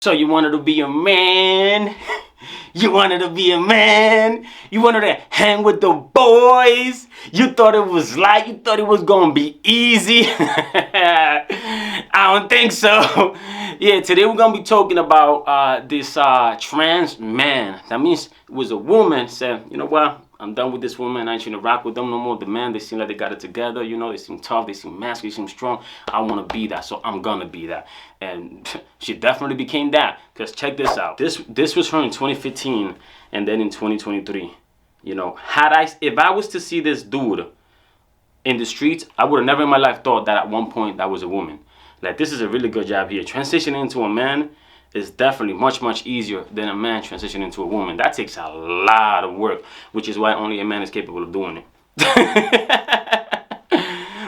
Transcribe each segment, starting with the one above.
So you wanted to be a man? You wanted to be a man? You wanted to hang with the boys? You thought it was light? You thought it was gonna be easy? I don't think so. Yeah, today we're gonna be talking about this trans man. That means it was a woman said, you know what? I'm done with this woman. I ain't trying to rock with them no more. The man, they seem like they got it together. You know, they seem tough. They seem masculine. They seem strong. I want to be that, so I'm gonna be that. And she definitely became that. Cause check this out. This was her in 2015, and then in 2023. You know, if I was to see this dude in the streets, I would have never in my life thought that at one point that was a woman. Like, this is a really good job here. Transitioning into a man is definitely much easier than a man transitioning into a woman. That takes a lot of work, which is why only a man is capable of doing it.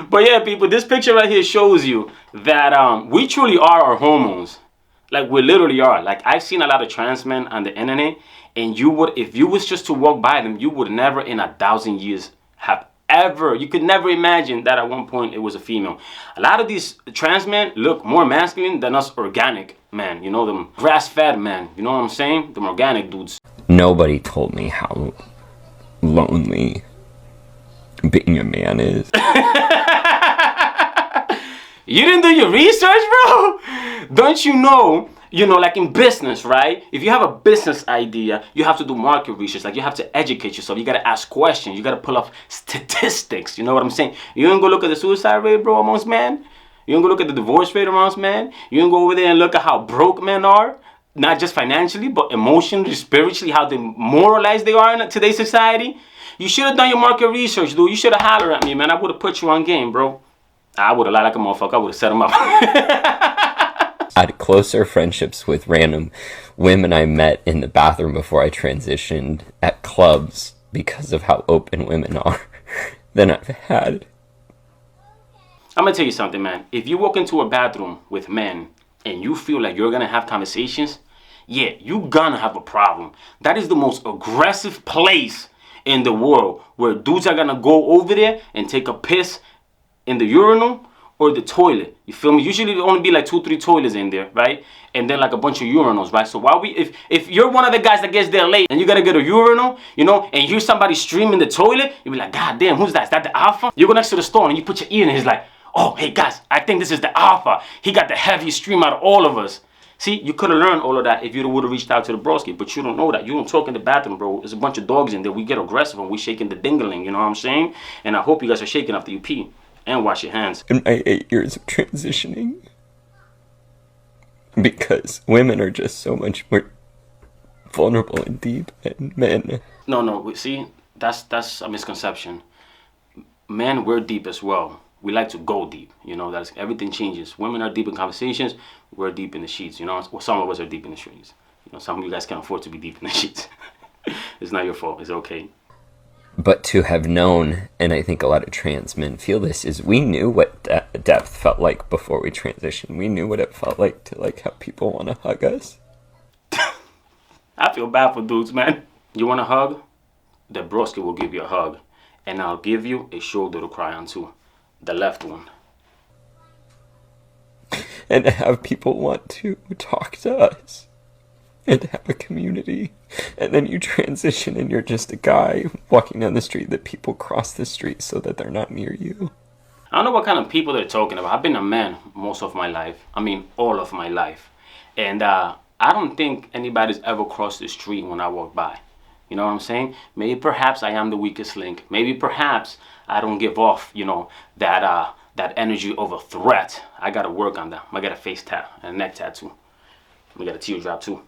But yeah, people, this picture right here shows you that we truly are our hormones. Like, we literally are. Like, I've seen a lot of trans men on the internet, and if you was just to walk by them, you would never in 1,000 years have you could never imagine that at one point it was a female. A lot of these trans men look more masculine than us organic men. You know, them grass-fed men. You know what I'm saying? Them organic dudes. Nobody told me how lonely being a man is. You didn't do your research, bro? Don't you know, like in business, right? If you have a business idea, you have to do market research. Like, you have to educate yourself. You got to ask questions. You got to pull up statistics. You know what I'm saying? You don't go look at the suicide rate, bro, amongst men. You don't go look at the divorce rate amongst men. You don't go over there and look at how broke men are. Not just financially, but emotionally, spiritually, how demoralized they are in today's society. You should have done your market research, dude. You should have hollered at me, man. I would have put you on game, bro. I would have lied like a motherfucker. I would have set him up. I had closer friendships with random women I met in the bathroom before I transitioned at clubs because of how open women are than I've had. I'm going to tell you something, man. If you walk into a bathroom with men and you feel like you're going to have conversations, yeah, you're going to have a problem. That is the most aggressive place in the world, where dudes are going to go over there and take a piss in the urinal or the toilet. You feel me? Usually there only be like 2-3 toilets in there, right? And then like a bunch of urinals, right? So if you're one of the guys that gets there late and you gotta get a urinal, and you hear somebody stream in the toilet, you be like, God damn, who's that? Is that the alpha? You go next to the store and you put your ear in, and he's like, oh, hey guys, I think this is the alpha. He got the heaviest stream out of all of us. See, you could have learned all of that if you would have reached out to the Broskee, but you don't know that. You don't talk in the bathroom, bro. There's a bunch of dogs in there. We get aggressive and we shaking the dingling, you know what I'm saying? And I hope you guys are shaking after you pee. And wash your hands. In my 8 years of transitioning, because women are just so much more vulnerable and deep than men. No, see, that's a misconception. Men, we're deep as well. We like to go deep, that's everything changes. Women are deep in conversations, we're deep in the sheets, well, some of us are deep in the streets. Some of you guys can't afford to be deep in the sheets. It's not your fault, it's okay. But to have known, and I think a lot of trans men feel this, is we knew what depth felt like before we transitioned. We knew what it felt like to have people want to hug us. I feel bad for dudes, man. You want a hug? The Broskee will give you a hug. And I'll give you a shoulder to cry on too. The left one. And to have people want to talk to us. And have a community. And then you transition and you're just a guy walking down the street that people cross the street so that they're not near you. I don't know what kind of people they're talking about. I've been a man most of my life. I mean, all of my life. And I don't think anybody's ever crossed the street when I walk by. You know what I'm saying? Maybe perhaps I am the weakest link. Maybe perhaps I don't give off, that energy of a threat. I got to work on that. I got a face tat and a neck tattoo. I got a teardrop too.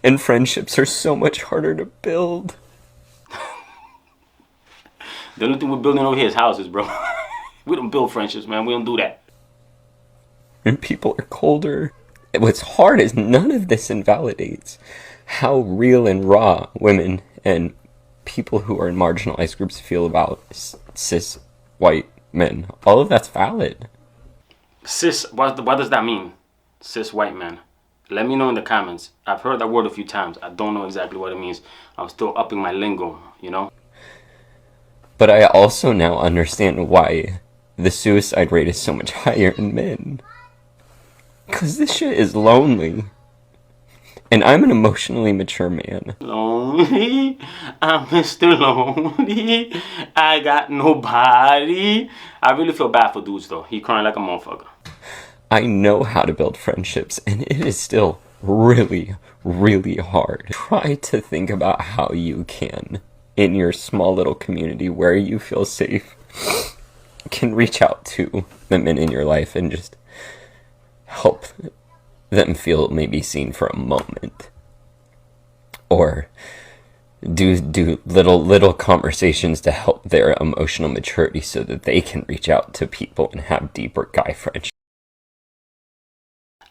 And friendships are so much harder to build. The only thing we're building over here is houses, bro. We don't build friendships, man. We don't do that. And people are colder. What's hard is none of this invalidates how real and raw women and people who are in marginalized groups feel about cis white men. All of that's valid. Cis, what does that mean? Cis white men. Let me know in the comments. I've heard that word a few times. I don't know exactly what it means. I'm still upping my lingo, But I also now understand why the suicide rate is so much higher in men. Because this shit is lonely. And I'm an emotionally mature man. Lonely, I'm Mr. Lonely. I got nobody. I really feel bad for dudes though. He crying like a motherfucker. I know how to build friendships, and it is still really, really hard. Try to think about how you can, in your small little community where you feel safe, can reach out to the men in your life and just help them feel maybe seen for a moment. Or do little conversations to help their emotional maturity so that they can reach out to people and have deeper guy friendships.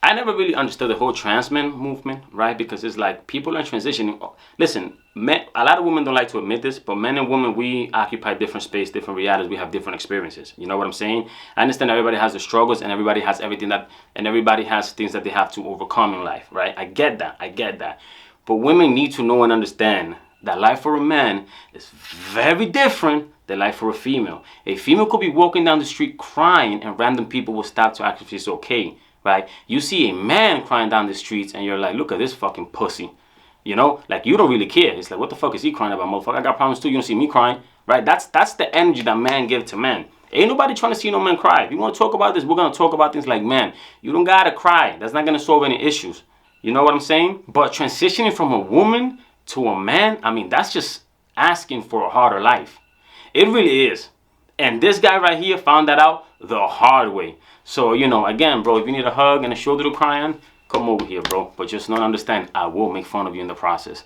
I never really understood the whole trans men movement, right? Because it's like people are transitioning. Listen, men, a lot of women don't like to admit this, but men and women, we occupy different space, different realities. We have different experiences. You know what I'm saying? I understand everybody has their struggles and everybody has everything that, and everybody has things that they have to overcome in life, right? I get that. I get that. But women need to know and understand that life for a man is very different than life for a female. A female could be walking down the street crying and random people will stop to ask if it's okay. Right? You see a man crying down the streets and you're like, look at this fucking pussy. You know? Like, you don't really care. It's like, what the fuck is he crying about, motherfucker? I got problems too. You don't see me crying. Right? That's the energy that man give to man. Ain't nobody trying to see no man cry. If you want to talk about this, we're going to talk about things like, man, you don't got to cry. That's not going to solve any issues. You know what I'm saying? But transitioning from a woman to a man, I mean, that's just asking for a harder life. It really is. And this guy right here found that out the hard way. So, you know, again, bro, if you need a hug and a shoulder to cry on, come over here, bro. But just not understand, I will make fun of you in the process.